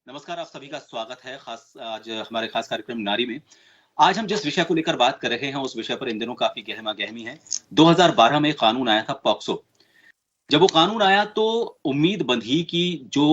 नमस्कार, आप सभी का स्वागत है खास आज हमारे खास कार्यक्रम नारी में। आज हम जिस विषय को लेकर बात कर रहे हैं उस विषय पर इन दिनों काफी गहमा-गहमी है। 2012 में कानून आया था पॉक्सो। जब वो कानून आया तो उम्मीद बंधी कि जो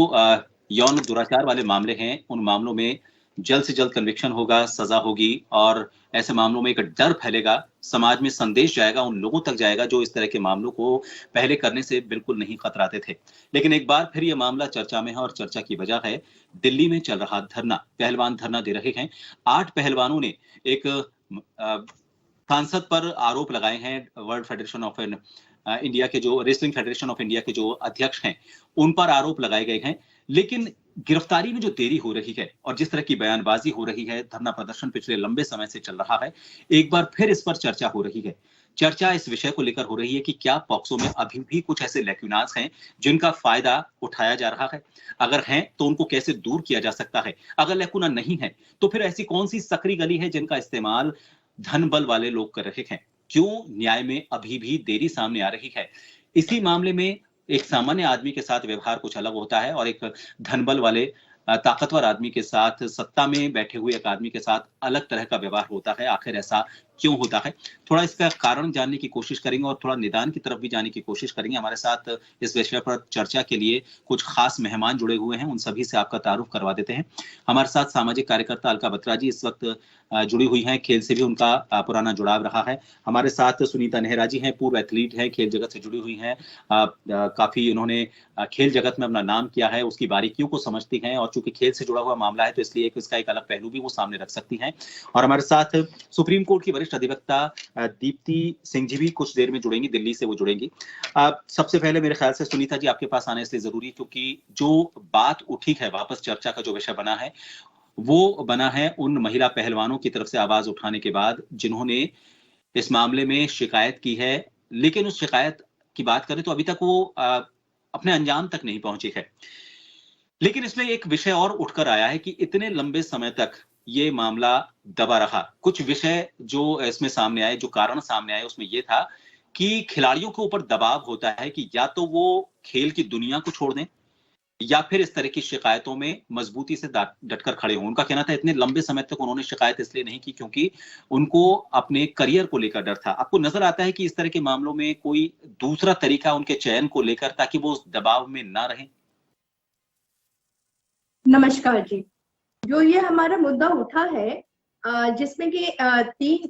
यौन दुराचार वाले मामले हैं, उन मामलों में जल्द से जल्द कन्विक्शन होगा, सजा होगी और ऐसे मामलों में एक डर फैलेगा, समाज में संदेश जाएगा, उन लोगों तक जाएगा जो इस तरह के मामलों को पहले करने से बिल्कुल नहीं खतराते थे। लेकिन एक बार फिर ये मामला चर्चा में है और चर्चा की वजह है दिल्ली में चल रहा धरना। पहलवान धरना दे रहे हैं। 8 पहलवानों ने एक सांसद पर आरोप लगाए हैं। वर्ल्ड फेडरेशन ऑफ इंडिया के जो रेसलिंग फेडरेशन ऑफ इंडिया के जो अध्यक्ष हैं, उन पर आरोप लगाए गए हैं। लेकिन गिरफ्तारी में जो देरी हो रही है और जिस तरह की बयानबाजी हो रही है, धरना प्रदर्शन पिछले लंबे समय से चल रहा है, एक बार फिर इस पर चर्चा हो रही है। चर्चा इस विषय को लेकर हो रही है कि क्या पॉक्सो में अभी भी कुछ ऐसे लैक्यूनास हैं जिनका फायदा उठाया जा रहा है? अगर हैं तो उनको कैसे दूर किया जा सकता है? अगर लैक्यूना नहीं है तो फिर ऐसी कौन सी सकरी गली है जिनका इस्तेमाल धन बल वाले लोग कर रहे हैं? क्यों न्याय में अभी भी देरी सामने आ रही है? इसी मामले में एक सामान्य आदमी के साथ व्यवहार कुछ अलग होता है और एक धनबल वाले ताकतवर आदमी के साथ, सत्ता में बैठे हुए एक आदमी के साथ अलग तरह का व्यवहार होता है। आखिर ऐसा क्यों होता है? थोड़ा इसका कारण जानने की कोशिश करेंगे और थोड़ा निदान की तरफ भी जाने की कोशिश करेंगे। हमारे साथ इस विषय पर चर्चा के लिए कुछ खास मेहमान जुड़े हुए हैं, उन सभी से आपका तारुफ करवा देते हैं। हमारे साथ सामाजिक कार्यकर्ता अलका बत्रा जी इस वक्त जुड़ी हुई हैं, खेल से भी उनका पुराना जुड़ाव रहा है। हमारे साथ सुनीता नेहरा जी हैं, पूर्व एथलीट हैं, खेल जगत से जुड़ी हुई हैं। काफी उन्होंने खेल जगत में अपना नाम किया है, उसकी बारीकियों को समझती हैं और चूंकि खेल से जुड़ा हुआ मामला है तो इसलिए इसका एक अलग पहलू भी वो सामने रख सकती हैं। और हमारे साथ सुप्रीम कोर्ट की वरिष्ठ अधिवक्ता दीप्ति सिंह जी भी कुछ देर में जुड़ेंगी, दिल्ली से वो जुड़ेंगी। सबसे पहले मेरे ख्याल से सुनीता जी आपके पास आने इसलिए जरूरी क्योंकि जो बात उठी है, वापस चर्चा का जो विषय बना है वो बना है उन महिला पहलवानों की तरफ से आवाज उठाने के बाद जिन्होंने इस मामले में शिकायत की है। लेकिन उस शिकायत की बात करें तो अभी तक वो अपने अंजाम तक नहीं पहुंची है। लेकिन इसमें एक विषय और उठकर आया है कि इतने लंबे समय तक ये मामला दबा रहा। कुछ विषय जो इसमें सामने आए, जो कारण सामने आए, उसमें ये था कि खिलाड़ियों के ऊपर दबाव होता है कि या तो वो खेल की दुनिया को छोड़ दें या फिर इस तरह की शिकायतों में मजबूती से डटकर खड़े हों। उनका कहना था इतने लंबे समय तक उन्होंने शिकायत इसलिए नहीं की क्योंकि उनको अपने करियर को लेकर डर था। आपको नजर आता है कि इस तरह के मामलों में कोई दूसरा तरीका उनके चयन को लेकर ताकि वो उस दबाव में ना रहें? नमस्कार जी। जो ये हमारा मुद्दा उठा है जिसमें कि 3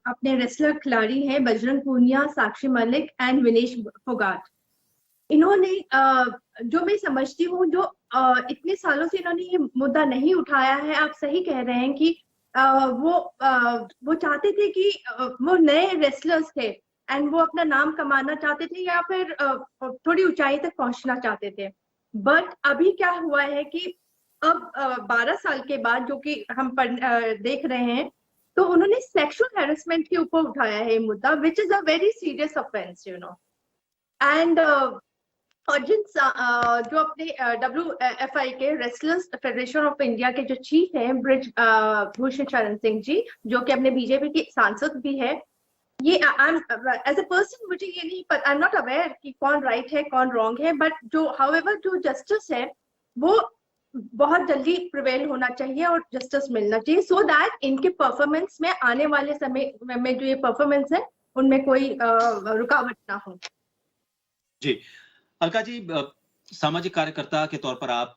अपने रेसलर खिलाड़ी हैं, बजरंग पूनिया, साक्षी मलिक एंड विनेश फोगाट। इन्होंने जो मैं समझती हूँ जो इतने सालों से इन्होंने ये मुद्दा नहीं उठाया है। आप सही कह रहे हैं कि वो चाहते थे कि वो नए रेसलर्स थे एंड वो अपना नाम कमाना चाहते थे या फिर थोड़ी ऊंचाई तक पहुंचना चाहते थे। बट अभी क्या हुआ है कि अब 12 साल के बाद जो कि हम देख रहे हैं तो उन्होंने सेक्सुअल हैरेसमेंट के ऊपर उठाया है मुद्दा, which is a very serious offence, you know. And और जिन जो अपने WFI के रेसलर्स फेडरेशन ऑफ इंडिया के जो चीफ हैं ब्रिज भूषण शरण सिंह जी, जो कि अपने बीजेपी के सांसद भी है, ये एज अ पर्सन मुझे ये नहीं पता, आई एम नॉट अवेयर कि कौन राइट है कौन रॉन्ग है, बट जो हाउएवर जो जस्टिस है वो बहुत जल्दी प्रिवेल होना चाहिए और जस्टिस मिलना चाहिए सो दैट इनके परफॉर्मेंस में आने वाले समय में जो ये परफॉर्मेंस है उनमें कोई रुकावट ना हो। जी, अलका जी, सामाजिक कार्यकर्ता के तौर पर आप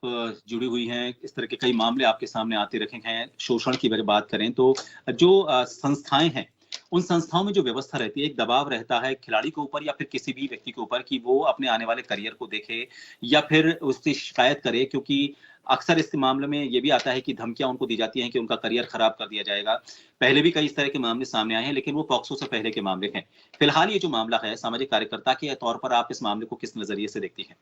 जुड़ी हुई हैं, इस तरह के कई मामले आपके सामने आते रहे हैं। शोषण की अगर बात करें तो जो संस्थाएं हैं उन संस्थाओं में जो व्यवस्था रहती है, एक दबाव रहता है खिलाड़ी के ऊपर या फिर किसी भी व्यक्ति के ऊपर कि वो अपने आने वाले करियर को देखे या फिर उससे शिकायत करे, क्योंकि अक्सर इस मामले में ये भी आता है कि धमकियाँ उनको दी जाती हैं कि उनका करियर खराब कर दिया जाएगा। पहले भी कई इस तरह के मामले सामने आए हैं, लेकिन वो पॉक्सो से पहले के मामले हैं। फिलहाल ये जो मामला है, सामाजिक कार्यकर्ता के तौर पर आप इस मामले को किस नज़रिए से देखती हैं?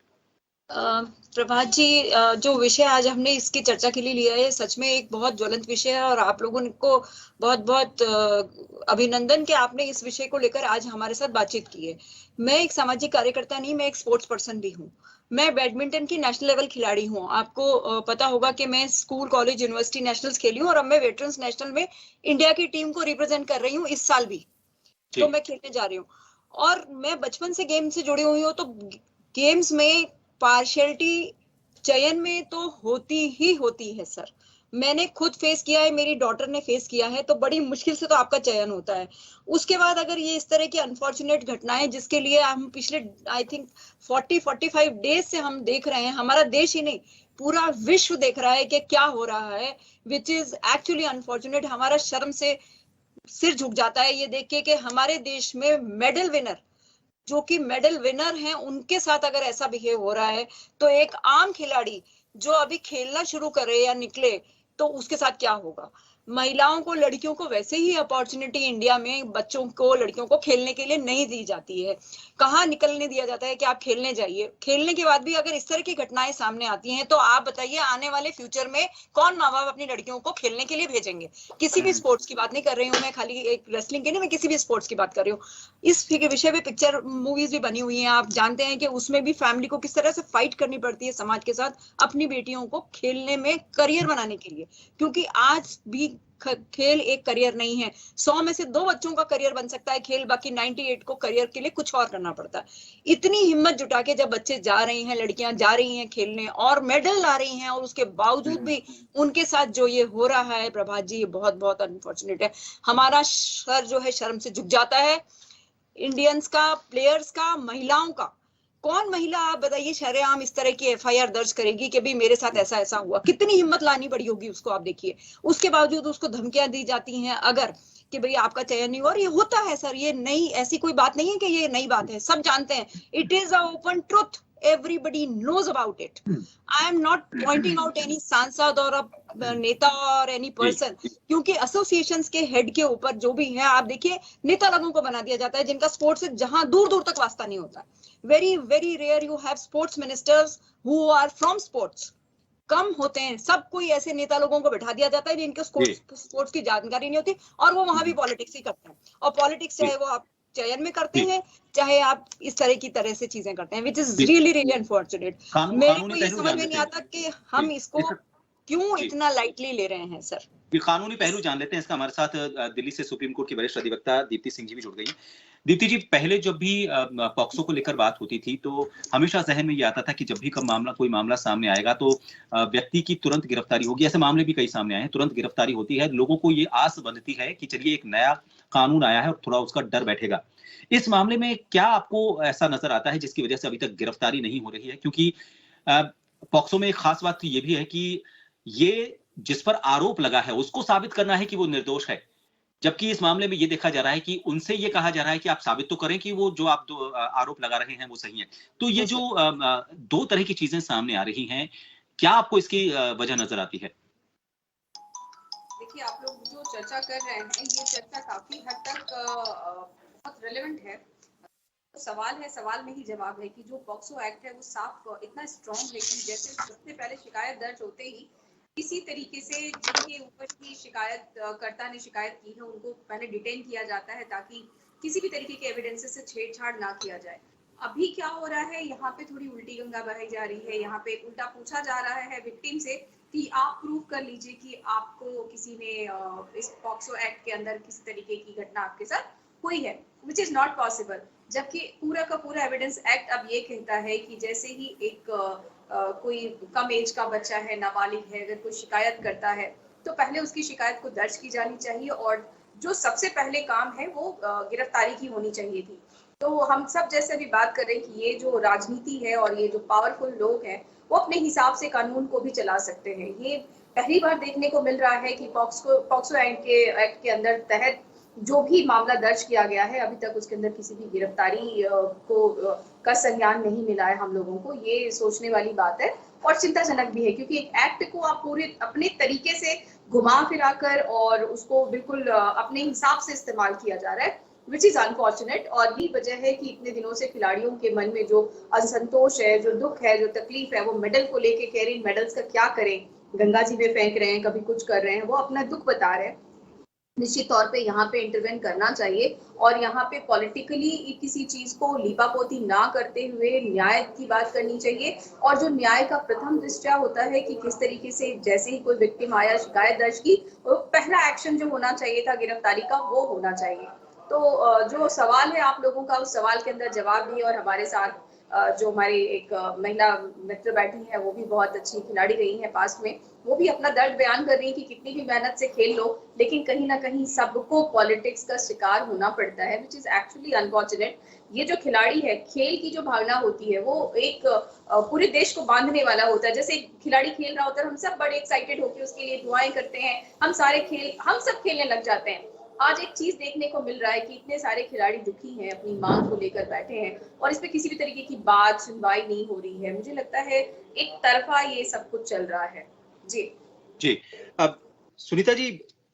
प्रभात जी, जो विषय आज हमने इसकी चर्चा के लिए लिया है, सच में एक बहुत ज्वलंत विषय है और आप लोगों को बहुत बहुत अभिनंदन कि आपने इस विषय को लेकर आज हमारे साथ बातचीत की है। मैं एक सामाजिक कार्यकर्ता नहीं, मैं एक स्पोर्ट्स पर्सन भी हूँ। मैं बैडमिंटन की नेशनल लेवल खिलाड़ी हूँ। आपको पता होगा कि मैं स्कूल, कॉलेज, यूनिवर्सिटी नेशनल्स खेली हूँ और अब मैं वेटरन्स नेशनल में इंडिया की टीम को रिप्रेजेंट कर रही हूँ इस साल भी। तो मैं खेलने जा रही हूँ और मैं बचपन से गेम से जुड़ी हुई हूँ। तो गेम्स में पार्शियलिटी चयन में तो होती ही होती है सर। मैंने खुद फेस किया है, मेरी डॉटर ने फेस किया है। तो बड़ी मुश्किल से तो आपका चयन होता है। उसके बाद अगर ये इस तरह की अनफॉर्चुनेट घटनाएं, जिसके लिए हम पिछले आई थिंक 40-45 डेज से हम देख रहे हैं, हमारा देश ही नहीं पूरा विश्व देख रहा है कि क्या हो रहा है, विच इज एक्चुअली अनफॉर्चुनेट। हमारा शर्म से सिर झुक जाता है ये देख के कि हमारे देश में मेडल विनर, जो कि मेडल विनर हैं, उनके साथ अगर ऐसा बिहेव हो रहा है तो एक आम खिलाड़ी जो अभी खेलना शुरू करे या निकले तो उसके साथ क्या होगा। महिलाओं को, लड़कियों को वैसे ही अपॉर्चुनिटी इंडिया में बच्चों को, लड़कियों को खेलने के लिए नहीं दी जाती है। कहाँ निकलने दिया जाता है कि आप खेलने जाइए। खेलने के बाद भी अगर इस तरह की घटनाएं सामने आती हैं तो आप बताइए आने वाले फ्यूचर में कौन माँ बाप अपनी लड़कियों को खेलने के लिए भेजेंगे। किसी भी स्पोर्ट्स की बात नहीं कर रही हूँ मैं, खाली एक रेसलिंग की नहीं, मैं किसी भी स्पोर्ट्स की बात कर रही हूँ। इस विषय पे पिक्चर, मूवीज भी बनी हुई हैं। आप जानते हैं कि उसमें भी फैमिली को किस तरह से फाइट करनी पड़ती है समाज के साथ अपनी बेटियों को खेलने में करियर बनाने के लिए, क्योंकि आज भी खेल एक करियर नहीं है। 100 में से 2 बच्चों का करियर बन सकता है खेल, बाकी 98 को करियर के लिए कुछ और करना पड़ता है। इतनी हिम्मत जुटा के जब बच्चे जा रहे हैं, लड़कियां जा रही हैं खेलने और मेडल ला रही हैं, और उसके बावजूद भी उनके साथ जो ये हो रहा है प्रभात जी, ये बहुत बहुत अनफॉर्चुनेट है। हमारा सर जो है शर्म से झुक जाता है, इंडियंस का, प्लेयर्स का, महिलाओं का। कौन महिला, आप बताइए, शरेआम इस तरह की FIR दर्ज करेगी कि भाई मेरे साथ ऐसा ऐसा हुआ। कितनी हिम्मत लानी पड़ी होगी उसको, आप देखिए। उसके बावजूद उसको धमकियां दी जाती हैं अगर कि भाई आपका चयन नहीं हुआ। और ये होता है सर, ये नई, ऐसी कोई बात नहीं है कि ये नई बात है, सब जानते हैं। It is a open truth, everybody knows about it. I am not pointing out any सांसद और नेता और any person, क्योंकि एसोसिएशंस के हेड के ऊपर जो भी है, आप देखिए, नेता लोगों को बना दिया जाता है जिनका स्पोर्ट्स से जहां दूर दूर तक वास्ता नहीं होता। Very very rare you have sports ministers who are from sports, कम होते हैं। सब कोई ऐसे नेता लोगों को बैठा दिया जाता है जिनको स्पोर्ट्स की जानकारी नहीं होती, और वो वहां भी पॉलिटिक्स ही करते हैं। और पॉलिटिक्स चाहे वो आप चयन में करते हैं, चाहे आप इस तरह से चीजें करते हैं, which is really really unfortunate. मेरे को ये समझ में नहीं आता कि हम इसको क्यों इतना लाइटली ले रहे हैं सर। ये कानूनी पहलू जान लेते हैं इसका। हमारे साथ दिल्ली से सुप्रीम कोर्ट की वरिष्ठ अधिवक्ता दीप्ति सिंह जी भी जुड़ गई हैं। दीप्ति जी, पहले जब भी पॉक्सो को लेकर बात होती थी तो हमेशा जहन में ये आता था कि जब भी कोई मामला सामने आएगा तो व्यक्ति की तुरंत गिरफ्तारी होगी। ऐसे मामले भी कई सामने आए हैं, तुरंत गिरफ्तारी होती है। लोगों को ये आस बंधती है कि चलिए एक नया कानून आया है और थोड़ा उसका डर बैठेगा। इस मामले में क्या आपको ऐसा नजर आता है जिसकी वजह से अभी तक गिरफ्तारी नहीं हो रही है? क्योंकि पॉक्सो में एक खास बात ये भी है कि ये जिस पर आरोप लगा है उसको साबित करना है कि वो निर्दोष है, जबकि इस मामले में ये देखा जा रहा है कि उनसे ये कहा जा रहा है कि आप साबित तो करें कि वो जो आप आरोप लगा रहे हैं वो सही है। तो ये जो 2 तरह की चीजें सामने आ रही हैं, क्या आपको इसकी वजह नजर आती है? देखिए, आप लोग जो चर्चा कर रहे हैं, ये चर्चा काफी हद तक बहुत रेलेवेंट है। सवाल है, सवाल में ही जवाब है कि जो पॉक्सो एक्ट है वो साफ इतना स्ट्रॉन्ग है कि जैसे सबसे पहले शिकायत दर्ज होते ही इसी तरीके से जिनके ऊपर की शिकायतकर्ता ने शिकायत की है उनको पहले डिटेन किया जाता है, ताकि किसी भी तरीके के एविडेंसेस से छेड़छाड़ ना किया जाए। अभी क्या हो रहा है, यहाँ पे थोड़ी उल्टी गंगा बहाई जा रही है। यहाँ पे उल्टा पूछा जा रहा है विक्टिम से कि आप प्रूव कर लीजिए कि आपको किसी ने इस पॉक्सो एक्ट के अंदर किसी तरीके की घटना आपके साथ हुई है, विच इज नॉट पॉसिबल। जबकि पूरा का पूरा एविडेंस एक्ट अब ये कहता है कि जैसे ही एक कोई कम एज का बच्चा है, नाबालिग है, अगर कोई शिकायत करता है तो पहले उसकी शिकायत को दर्ज की जानी चाहिए, और जो सबसे पहले काम है वो गिरफ्तारी की होनी चाहिए थी। तो हम सब जैसे भी बात कर रहे हैं कि ये जो राजनीति है और ये जो पावरफुल लोग हैं वो अपने हिसाब से कानून को भी चला सकते हैं। ये पहली बार देखने को मिल रहा है कि पॉक्सो एक्ट के अंदर तहत जो भी मामला दर्ज किया गया है अभी तक उसके अंदर किसी भी गिरफ्तारी का संज्ञान नहीं मिला है हम लोगों को। ये सोचने वाली बात है और चिंताजनक भी है, क्योंकि एक एक्ट को आप पूरे अपने तरीके से घुमा फिरा कर और उसको बिल्कुल अपने हिसाब से इस्तेमाल किया जा रहा है, विच इज अनफॉर्चुनेट। और यही वजह है कि इतने दिनों से खिलाड़ियों के मन में जो असंतोष है, जो दुख है, जो तकलीफ है, वो मेडल को लेके कह रहे हैं मेडल्स का क्या करें, गंगा जी में फेंक रहे हैं, कभी कुछ कर रहे हैं, वो अपना दुख बता रहे हैं। निश्चित तौर पे यहाँ पे इंटरवेन करना चाहिए और यहाँ पे पॉलिटिकली किसी चीज को लीपापोती ना करते हुए न्याय की बात करनी चाहिए। और जो न्याय का प्रथम दृष्टया होता है कि किस तरीके से जैसे ही कोई विक्टिम आया, शिकायत दर्ज की, तो पहला एक्शन जो होना चाहिए था गिरफ्तारी का, वो होना चाहिए। तो जो सवाल है आप लोगों का, उस सवाल के अंदर जवाब भी, और हमारे साथ जो हमारी एक महिला मित्र बैठी है वो भी बहुत अच्छी खिलाड़ी रही है पास्ट में, वो भी अपना दर्द बयान कर रही है कि कितनी भी मेहनत से खेल लो लेकिन कहीं ना कहीं सबको पॉलिटिक्स का शिकार होना पड़ता है, विच इज एक्चुअली अनफॉर्चुनेट। ये जो खिलाड़ी है, खेल की जो भावना होती है वो एक पूरे देश को बांधने वाला होता है। जैसे खिलाड़ी खेल रहा होता है, हम सब बड़े एक्साइटेड होकर उसके लिए दुआएं करते हैं, हम सब खेलने लग जाते हैं। आज एक चीज देखने को मिल रहा है कि इतने सारे खिलाड़ी दुखी हैं, अपनी मांग को लेकर बैठे हैं और इस पे किसी भी तरीके की बात सुनवाई नहीं हो रही है। मुझे लगता है एक तरफा ये सब कुछ चल रहा है। जी। अब सुनीता जी,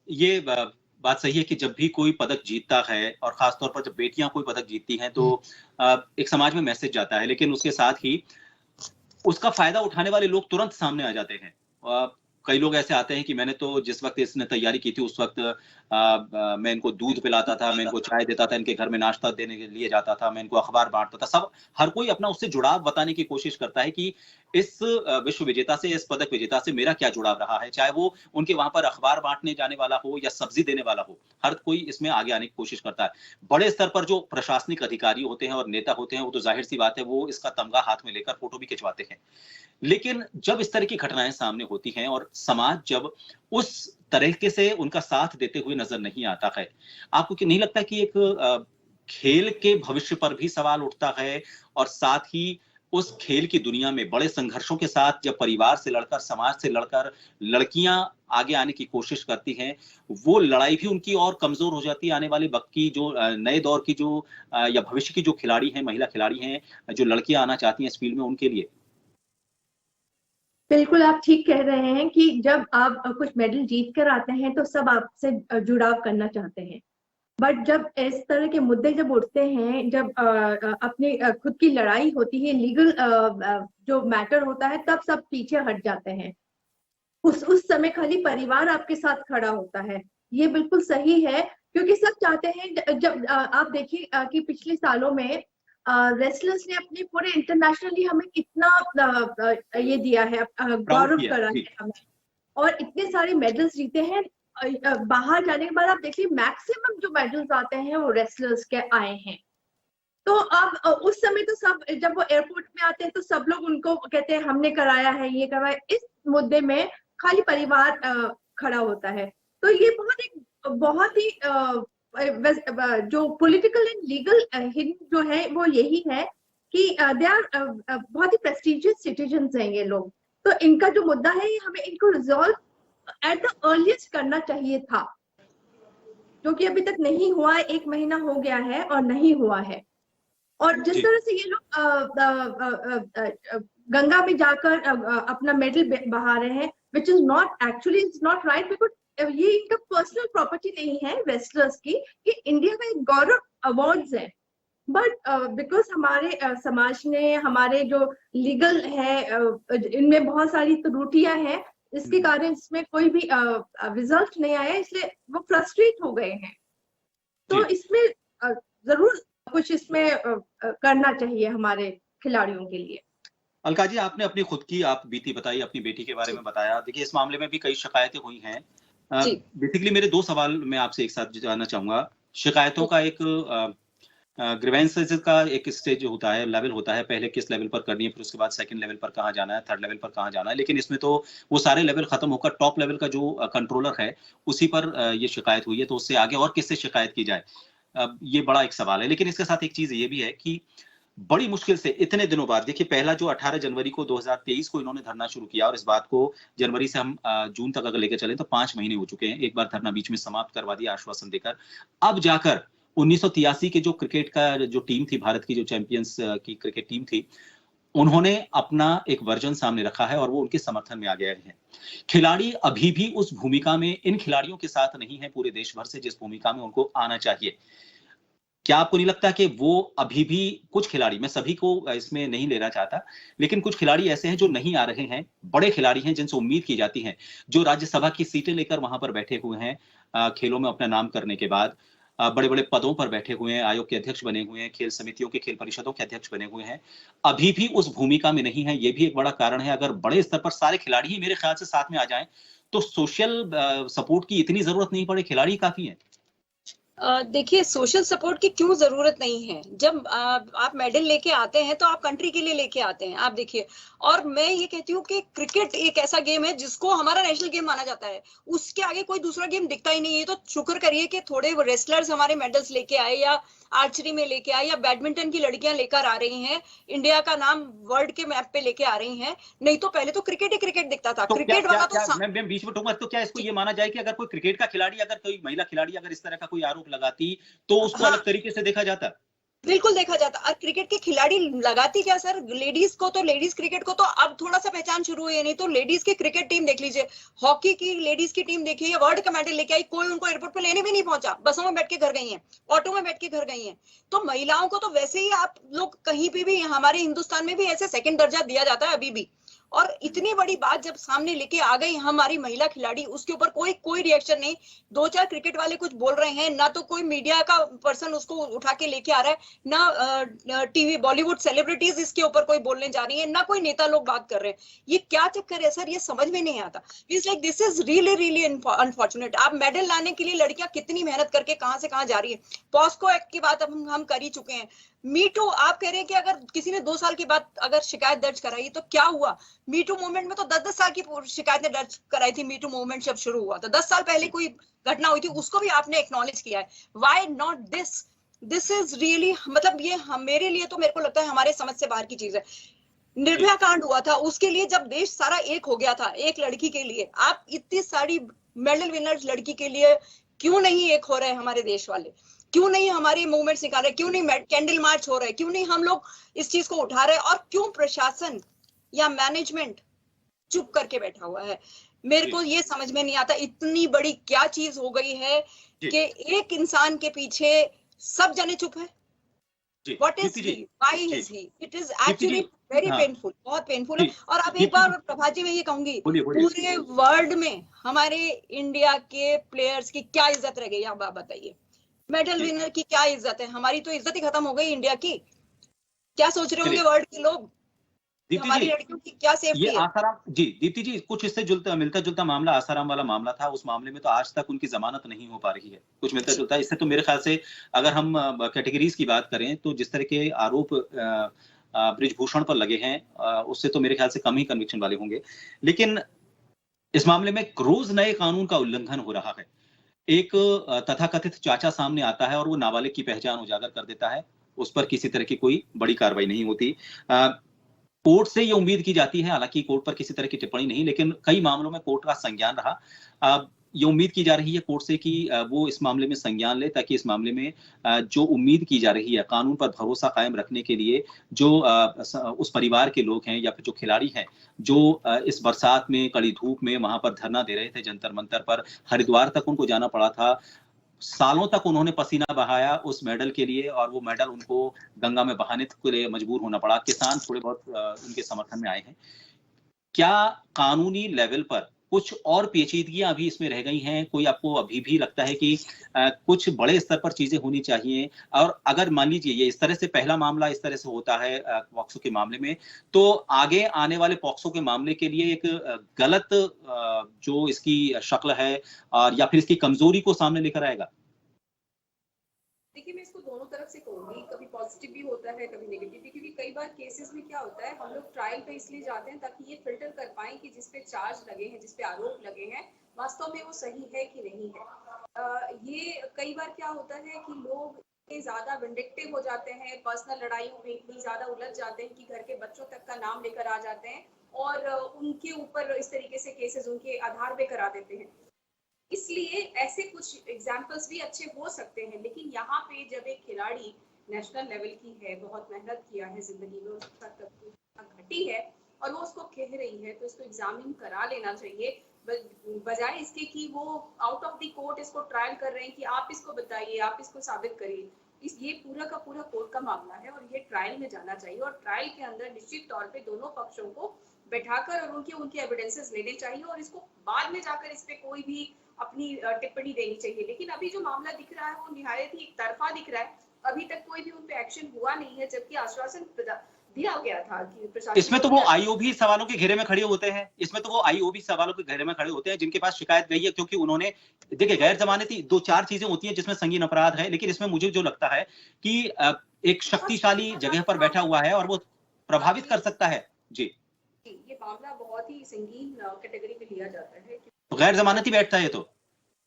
ये बात सही है कि जब भी कोई पदक जीतता है और खासतौर पर जब बेटियां कोई पदक जीतती हैं तो एक समाज में मैसेज जाता है, लेकिन उसके साथ ही उसका फायदा उठाने वाले लोग तुरंत सामने आ जाते हैं। कई लोग ऐसे आते हैं कि मैंने तो जिस वक्त इसने तैयारी की थी उस वक्त मैं इनको दूध पिलाता था, मैं इनको चाय देता था, इनके घर में नाश्ता देने के लिए जाता था, मैं इनको अखबार बांटता था। सब हर कोई अपना उससे जुड़ाव बताने की कोशिश करता है कि इस विश्व विजेता से, इस पदक विजेता से मेरा क्या जुड़ाव रहा है, चाहे वो उनके वहां पर अखबार बांटने जाने वाला हो या सब्जी देने वाला हो, हर कोई इसमें आगे आने की कोशिश करता है। बड़े स्तर पर जो प्रशासनिक अधिकारी होते हैं और नेता होते हैं वो तो जाहिर सी बात है वो इसका तमगा हाथ में लेकर फोटो भी खिंचवाते हैं। लेकिन जब इस तरह की घटनाएं सामने होती हैं और समाज जब उस तरीके से उनका साथ देते हुए नजर नहीं आता है, आपको नहीं लगता कि एक खेल के भविष्य पर भी सवाल उठता है और साथ ही उस खेल की दुनिया में बड़े संघर्षों के साथ जब परिवार से लड़कर, समाज से लड़कर लड़कियां आगे आने की कोशिश करती हैं, वो लड़ाई भी उनकी और कमजोर हो जाती है। आने वाले वक्त की जो नए दौर की जो या भविष्य की जो खिलाड़ी हैं, महिला खिलाड़ी हैं, जो लड़कियां आना चाहती हैं इस फील्ड में, उनके लिए। बिल्कुल आप ठीक कह रहे हैं कि जब आप कुछ मेडल जीत कर आते हैं तो सब आपसे जुड़ाव करना चाहते हैं, बट जब इस तरह के मुद्दे जब उठते हैं, जब अपनी खुद की लड़ाई होती है, लीगल जो मैटर होता है, तब सब पीछे हट जाते हैं। उस समय खाली परिवार आपके साथ खड़ा होता है। ये बिल्कुल सही है, क्योंकि सब चाहते हैं। जब आप देखिए कि पिछले सालों में रेसलर्स ने अपने पूरे इंटरनेशनली हमें कितना ये दिया है, गौरव करा है हमें, और इतने सारे मेडल्स जीते हैं। बाहर जाने के बाद आप देखिए मैक्सिमम जो मेडल्स आते हैं वो रेसलर्स के आए हैं। तो अब उस समय तो सब, जब वो एयरपोर्ट में आते हैं तो सब लोग उनको कहते हैं हमने कराया है, ये करवाया। इस मुद्दे में खाली परिवार खड़ा होता है। तो ये बहुत ही जो पॉलिटिकल एंड लीगल हिंट जो है वो यही है कि दे आर बहुत ही प्रेस्टिजियस सिटीजन्स हैं ये लोग। तो इनका जो मुद्दा है ये हमें इनको रिजॉल्व एट द अर्लीस्ट करना चाहिए था, जो कि अभी तक नहीं हुआ है। 1 महीना हो गया है और नहीं हुआ है। और जिस तरह से ये लोग गंगा में जाकर अपना मेडल बहा रहे हैं, which is not actually, it's not right, because ये इनका पर्सनल प्रॉपर्टी नहीं है रेसलर्स की। ये इंडिया का एक गौरव अवार्ड्स है, बट बिकॉज हमारे समाज ने, हमारे जो लीगल है, इनमें बहुत सारी त्रुटियां हैं, इसके कारण इसमें कोई भी रिजल्ट नहीं आया, इसलिए वो फ्रस्ट्रेट हो गए हैं। तो इसमें जरूर कुछ इसमें करना चाहिए हमारे खिलाड़ियों के लिए। अलका जी, आपने अपनी खुद की आप बीती बताई, अपनी बेटी के बारे में बताया। देखिए इस मामले में भी कई शिकायतें हुई हैं। बेसिकली मेरे 2 सवाल मैं आपसे एक साथ जानना चाहूंगा। शिकायतों का एक ग्रीवेंसेस का एक स्टेज होता है, लेवल होता है, पहले किस लेवल पर करनी है, फिर उसके बाद सेकंड लेवल पर कहाँ जाना है, थर्ड लेवल पर कहाँ जाना है। लेकिन इसमें तो वो सारे लेवल खत्म होकर टॉप लेवल का जो कंट्रोलर है उसी पर ये शिकायत हुई है, तो उससे आगे और किससे शिकायत की जाए, ये बड़ा एक सवाल है। लेकिन इसके साथ एक चीज ये भी है कि बड़ी मुश्किल से इतने दिनों बाद, देखिए पहला जो 18 जनवरी को 2023 को इन्होंने धरना शुरू किया, और इस बात को जनवरी से हम जून तक अगर लेकर चले तो 5 महीने हो चुके हैं। एक बार धरना बीच में समाप्त करवा दिया आश्वासन देकर। अब जाकर 1983 के जो क्रिकेट का जो टीम थी, भारत की जो चैंपियंस की क्रिकेट टीम थी, उन्होंने अपना एक वर्जन सामने रखा है और वो उनके समर्थन में आ गए हैं। खिलाड़ी अभी भी उस भूमिका में इन खिलाड़ियों के साथ नहीं है पूरे देश भर से, जिस भूमिका में उनको आना चाहिए। क्या आपको नहीं लगता कि वो अभी भी कुछ खिलाड़ी, मैं सभी को इसमें नहीं लेना चाहता, लेकिन कुछ खिलाड़ी ऐसे हैं जो नहीं आ रहे हैं, बड़े खिलाड़ी हैं जिनसे उम्मीद की जाती है, जो राज्यसभा की सीटें लेकर वहां पर बैठे हुए हैं, खेलों में अपना नाम करने के बाद बड़े-बड़े पदों पर बैठे हुए हैं, आयोग के अध्यक्ष बने हुए हैं, खेल समितियों के, खेल परिषदों के अध्यक्ष बने हुए हैं, अभी भी उस भूमिका में नहीं है। ये भी एक बड़ा कारण है। अगर बड़े स्तर पर सारे खिलाड़ी ही मेरे ख्याल से साथ में आ जाएं, तो सोशल सपोर्ट की इतनी जरूरत नहीं पड़े, खिलाड़ी काफी हैं। देखिए, सोशल सपोर्ट की क्यों जरूरत नहीं है? जब आप मेडल लेके आते हैं तो आप कंट्री के लिए लेके आते हैं। आप देखिए, और मैं ये कहती हूँ कि क्रिकेट एक ऐसा गेम है जिसको हमारा नेशनल गेम माना जाता है, उसके आगे कोई दूसरा गेम दिखता ही नहीं है। तो शुक्र करिए कि थोड़े रेसलर्स हमारे मेडल्स लेके आए, या आर्चरी में लेके आए, या बैडमिंटन की लड़कियां लेकर आ रही हैं, इंडिया का नाम वर्ल्ड के मैप पे लेके आ रही हैं। नहीं तो पहले तो क्रिकेट ही क्रिकेट दिखता था। तो क्रिकेट वाला तो मैं बीच में टोकूंगा, तो क्या इसको ये माना जाए कि अगर कोई क्रिकेट का खिलाड़ी, अगर कोई महिला खिलाड़ी अगर इस तरह का कोई आरोप लगाती, तो उसको हाँ, अलग तरीके से देखा जाता? बिल्कुल देखा जाता। और क्रिकेट के खिलाड़ी लगाती क्या सर, लेडीज को तो, लेडीज क्रिकेट को तो अब थोड़ा सा पहचान शुरू हुई है। नहीं तो लेडीज की क्रिकेट टीम देख लीजिए, हॉकी की लेडीज की टीम देखिए, वर्ल्ड का मेडल लेके आई, कोई उनको एयरपोर्ट पे लेने भी नहीं पहुंचा, बसों में बैठ के घर गई हैं, ऑटो में बैठ के घर गई हैं। तो महिलाओं को तो वैसे ही आप लोग कहीं भी हमारे हिंदुस्तान में भी ऐसे सेकंड दर्जा दिया जाता है अभी भी। और इतनी बड़ी बात जब सामने लेके आ गई हमारी महिला खिलाड़ी, उसके ऊपर कोई रिएक्शन नहीं। दो चार क्रिकेट वाले कुछ बोल रहे हैं, ना तो कोई मीडिया का पर्सन उसको उठा के लेके आ रहा है, ना टीवी बॉलीवुड सेलिब्रिटीज इसके ऊपर कोई बोलने जा रही है, ना कोई नेता लोग बात कर रहे हैं। ये क्या चक्कर है सर, ये समझ में नहीं आता। It's like this is really unfortunate. आप मेडल लाने के लिए लड़कियां कितनी मेहनत करके कहां से कहां जा रही है। पॉस्को एक्ट की बात अब हम कर ही चुके हैं। मी टू, आप कह रहे हैं कि अगर किसी ने 2 साल के बाद अगर शिकायत दर्ज कराई तो क्या हुआ? मी टू मूवमेंट में तो 10-10 साल की शिकायतें दर्ज कराई थी। मी टू मूवमेंट जब शुरू हुआ तो 10 साल पहले कोई घटना हुई थी, उसको भी आपने एक्नॉलेज किया है। Why not this? This is really, मतलब ये मेरे लिए तो, मेरे को लगता है हमारे समझ से बाहर की चीज है। निर्भया कांड हुआ था, उसके लिए जब देश सारा एक हो गया था एक लड़की के लिए, आप इतनी सारी मेडल विनर्स लड़की के लिए क्यों नहीं एक हो रहे हमारे देश वाले? क्यों नहीं हमारे मूवमेंट्स निकाल रहे? क्यों नहीं कैंडल मार्च हो रहे? क्यों नहीं हम लोग इस चीज को उठा रहे? और क्यों प्रशासन या मैनेजमेंट चुप करके बैठा हुआ है? मेरे को ये समझ में नहीं आता, इतनी बड़ी क्या चीज हो गई है कि एक इंसान के पीछे सब जने चुप है। What is he? Why is he? It is actually very painful, बहुत पेनफुल है। और अब एक बार प्रभा जी मैं ये कहूंगी, पूरे वर्ल्ड में हमारे इंडिया के प्लेयर्स की क्या इज्जत रह गई, आप बताइए। मेडल विनर की क्या इज्जत है? हमारी तो इज्जत ही खत्म हो गई इंडिया की। क्या सोच रहे होंगे वर्ल्ड के लोग, हमारी लड़कियों की क्या सेफ्टी है? आसाराम जी, दीप्ति जी, कुछ इससे मिलता जुलता मामला आसाराम वाला मामला था। उस मामले में तो आज तक उनकी जमानत नहीं हो पा रही है। कुछ मिलता जुलता इससे तो मेरे ख्याल से, अगर हम कैटेगरीज की बात करें तो जिस तरह के आरोप बृजभूषण पर लगे हैं, उससे तो मेरे ख्याल से कम ही कन्विक्शन वाले होंगे। लेकिन इस मामले में रोज नए कानून का उल्लंघन हो रहा है। एक तथाकथित चाचा सामने आता है और वो नाबालिग की पहचान उजागर कर देता है, उस पर किसी तरह की कोई बड़ी कार्रवाई नहीं होती। कोर्ट से ये उम्मीद की जाती है, हालांकि कोर्ट पर किसी तरह की टिप्पणी नहीं, लेकिन कई मामलों में कोर्ट का संज्ञान रहा। ये उम्मीद की जा रही है कोर्ट से कि वो इस मामले में संज्ञान ले, ताकि इस मामले में जो उम्मीद की जा रही है, कानून पर भरोसा कायम रखने के लिए जो उस परिवार के लोग हैं या फिर जो खिलाड़ी हैं, जो इस बरसात में कड़ी धूप में वहां पर धरना दे रहे थे जंतर मंतर पर, हरिद्वार तक उनको जाना पड़ा था, सालों तक उन्होंने पसीना बहाया उस मेडल के लिए, और वो मेडल उनको गंगा में बहाने के लिए मजबूर होना पड़ा। किसान थोड़े बहुत उनके समर्थन में आए हैं। क्या कानूनी लेवल पर कुछ और पेचीदगियां अभी इसमें रह गई हैं? कोई आपको अभी भी लगता है कि कुछ बड़े स्तर पर चीजें होनी चाहिए? और अगर मान लीजिए ये इस तरह से पहला मामला इस तरह से होता है पॉक्सो के मामले में, तो आगे आने वाले पॉक्सो के मामले के लिए एक गलत जो इसकी शक्ल है और या फिर इसकी कमजोरी को सामने लेकर आएगा? देखिए, मैं इसको दोनों तरफ से कहूंगी, कभी पॉजिटिव भी होता है कभी नेगेटिव भी, क्योंकि कई बार केसेस में क्या होता है, हम लोग ट्रायल पे इसलिए जाते हैं ताकि ये फिल्टर कर पाएं कि जिस पे चार्ज लगे हैं, जिस पे आरोप लगे हैं, वास्तव में वो सही है कि नहीं है। ये कई बार क्या होता है कि लोग ज्यादा विंडिक्टिव हो जाते हैं, पर्सनल लड़ाइयों में इतनी ज्यादा उलझ जाते हैं कि घर के बच्चों तक का नाम लेकर आ जाते हैं और उनके ऊपर इस तरीके से केसेस उनके आधार पे करा देते हैं। इसलिए ऐसे कुछ एग्जाम्पल्स भी अच्छे हो सकते हैं, लेकिन यहाँ पे जब एक खिलाड़ी नेशनल लेवल की है, बहुत मेहनत किया है जिंदगी में, उसका घटी है और वो उसको कह रही है, तो इसको एग्जामिन करा लेना चाहिए, बजाय इसके कि वो आउट ऑफ द कोर्ट इसको ट्रायल कर रहे हैं कि आप इसको बताइए, आप इसको साबित करिए। ये पूरा का पूरा कोर्ट का मामला है और ये ट्रायल में जाना चाहिए और ट्रायल के अंदर निश्चित तौर पे दोनों पक्षों को बैठाकर और उनके एविडेंसेस लेने चाहिए और इसको बाद में जाकर इस पे कोई भी अपनी टिप्पणी देनी चाहिए। लेकिन अभी जो मामला दिख रहा है वो निहायत ही एक तरफा दिख रहा है, अभी तक कोई भी उन पे एक्शन हुआ नहीं है, जबकि आश्वासन दिया गया था कि प्रशासन। इसमें तो वो आईओबी सवालों के घेरे में खड़े होते हैं, इसमें तो वो आईओबी सवालों के घेरे में खड़े होते हैं जिनके पास शिकायत गई है, क्योंकि उन्होंने देखिए गैर जमानती 2-4 चीजें होती हैं जिसमें संगीन अपराध है, लेकिन इसमें मुझे जो लगता है कि एक शक्तिशाली जगह पर बैठा हुआ है और वो प्रभावित कर सकता है। जी, ये मामला बहुत ही संगीन कैटेगरी में लिया जाता है, तो गैर जमानती बैठता है तो।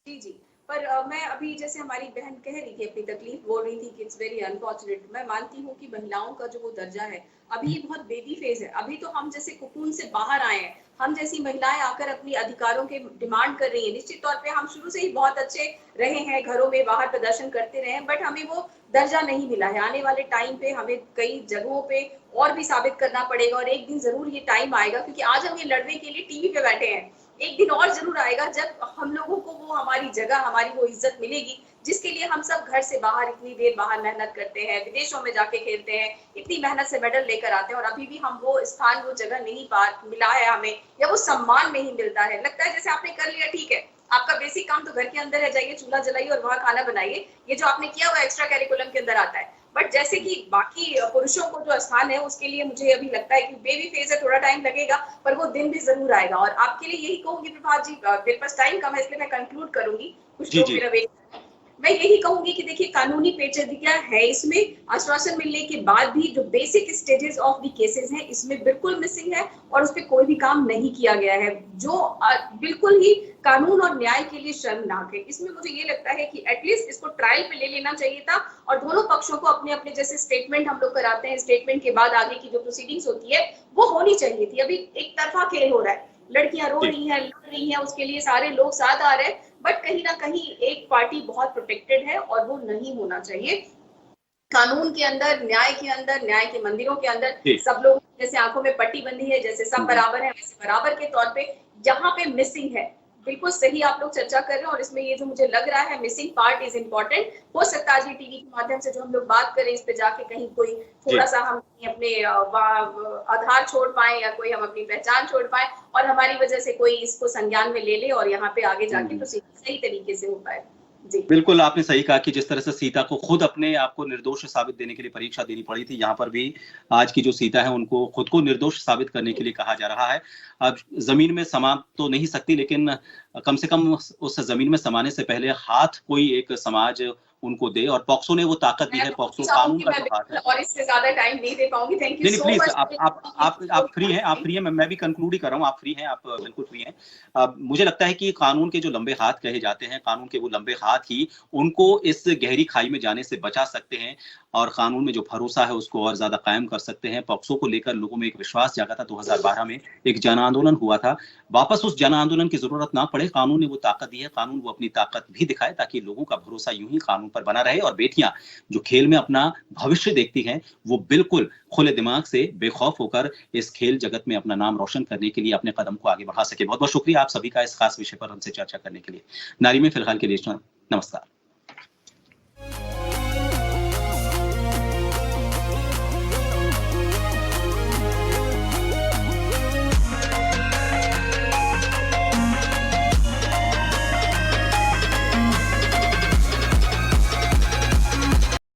जी, पर मैं अभी जैसे हमारी बहन कह रही थी, अपनी तकलीफ बोल रही थी कि इट्स वेरी अनफॉर्चुनेट। मैं मानती हूँ कि महिलाओं का जो वो दर्जा है अभी ये बहुत बेबी फेज है, अभी तो हम जैसे कुकून से बाहर आए हैं, हम जैसी महिलाएं आकर अपनी अधिकारों के डिमांड कर रही हैं। निश्चित तौर पे हम शुरू से ही बहुत अच्छे रहे हैं, घरों में बाहर प्रदर्शन करते रहे हैं, बट हमें वो दर्जा नहीं मिला है। आने वाले टाइम पे हमें कई जगहों पे और भी साबित करना पड़ेगा और एक दिन जरूर ये टाइम आएगा, क्योंकि आज हम ये लड़ने के लिए टीवी पे बैठे हैं, एक दिन और जरूर आएगा जब हम लोगों को वो हमारी जगह, हमारी वो इज्जत मिलेगी जिसके लिए हम सब घर से बाहर इतनी देर बाहर मेहनत करते हैं, विदेशों में जाके खेलते हैं, इतनी मेहनत से मेडल लेकर आते हैं और अभी भी हम वो स्थान, वो जगह नहीं मिला है हमें, या वो सम्मान नहीं मिलता है। लगता है जैसे आपने कर लिया, ठीक है, आपका बेसिक काम तो घर के अंदर है, जाइए चूल्हा जलाइए और वहां खाना बनाइए, ये जो आपने किया हुआ एक्स्ट्रा कैरिकुलम के अंदर आता है। बट जैसे कि बाकी पुरुषों को जो स्थान है उसके लिए मुझे अभी लगता है कि बेबी फेज है, थोड़ा टाइम लगेगा, पर वो दिन भी जरूर आएगा। और आपके लिए यही कहूंगी प्रभात जी, मेरे पास टाइम कम है इसलिए मैं कंक्लूड करूंगी, कुछ लोग मेरा वेट, मैं यही कहूंगी कि देखिए कानूनी पेचीदगियां है इसमें, आश्वासन मिलने के बाद भी जो basic stages of the cases हैं इसमें बिल्कुल मिसिंग है और उस पर कोई भी काम नहीं किया गया है, जो बिल्कुल ही कानून और न्याय के लिए शर्मनाक है। इसमें मुझे ये लगता है कि एटलीस्ट इसको ट्रायल पे ले लेना चाहिए था और दोनों पक्षों को अपने अपने जैसे स्टेटमेंट हम लोग कराते हैं, स्टेटमेंट के बाद आगे की जो प्रोसीडिंग्स होती है वो होनी चाहिए थी। अभी एक तरफा खेल हो रहा है, लड़कियां रो रही हैं, लड़ रही हैं, उसके लिए सारे लोग साथ आ रहे हैं, बट कहीं ना कहीं एक पार्टी बहुत प्रोटेक्टेड है और वो नहीं होना चाहिए। कानून के अंदर, न्याय के अंदर, न्याय के मंदिरों के अंदर सब लोग जैसे आंखों में पट्टी बंधी है, जैसे सब बराबर है, वैसे बराबर के तौर पे यहाँ पे मिसिंग है। बिल्कुल सही आप लोग चर्चा कर रहे हैं और इसमें ये जो मुझे लग रहा है मिसिंग पार्ट इज इम्पोर्टेंट। हो सकता है आज ये टीवी के माध्यम से जो हम लोग बात करें इस पे जाके कहीं कोई थोड़ा सा हम अपने आधार छोड़ पाए या कोई हम अपनी पहचान छोड़ पाए और हमारी वजह से कोई इसको संज्ञान में ले ले और यहाँ पे आगे जाके प्रोसीजर सही तरीके से हो पाए। जी बिल्कुल, आपने सही कहा कि जिस तरह से सीता को खुद अपने आप को निर्दोष साबित देने के लिए परीक्षा देनी पड़ी थी, यहाँ पर भी आज की जो सीता है उनको खुद को निर्दोष साबित करने के लिए कहा जा रहा है। अब जमीन में समा तो नहीं सकती, लेकिन कम से कम उस जमीन में समाने से पहले हाथ कोई एक समाज उनको दे, और पॉक्सो ने वो ताकत दी है, पॉक्सो कानून का जो हाथ है। और इससे ज्यादा टाइम नहीं दे पाऊंगी, थैंक यू सो मच। आप फ्री हैं, आप फ्री हैं, मैं भी कंक्लूड ही कर रहा हूँ, आप फ्री हैं, आप बिल्कुल फ्री हैं। मुझे लगता है कि कानून के जो लंबे हाथ कहे जाते हैं, कानून के वो लंबे हाथ ही उनको इस गहरी खाई में जाने से बचा सकते हैं और कानून में जो भरोसा है उसको और ज्यादा कायम कर सकते हैं। पॉक्सो को लेकर लोगों में एक विश्वास जागा था, 2012 में एक जन आंदोलन हुआ था, वापस उस जन आंदोलन की जरूरत ना पड़े, कानून ने वो ताकत दी है, कानून वो अपनी ताकत भी दिखाए ताकि लोगों का भरोसा यूं ही कानून पर बना रहे और बेटियां जो खेल में अपना भविष्य देखती हैं वो बिल्कुल खुले दिमाग से बेखौफ होकर इस खेल जगत में अपना नाम रोशन करने के लिए अपने कदम को आगे बढ़ा सके। बहुत बहुत शुक्रिया आप सभी का इस खास विषय पर हमसे चर्चा करने के लिए। नारी में फिलहाल के लिए नमस्कार।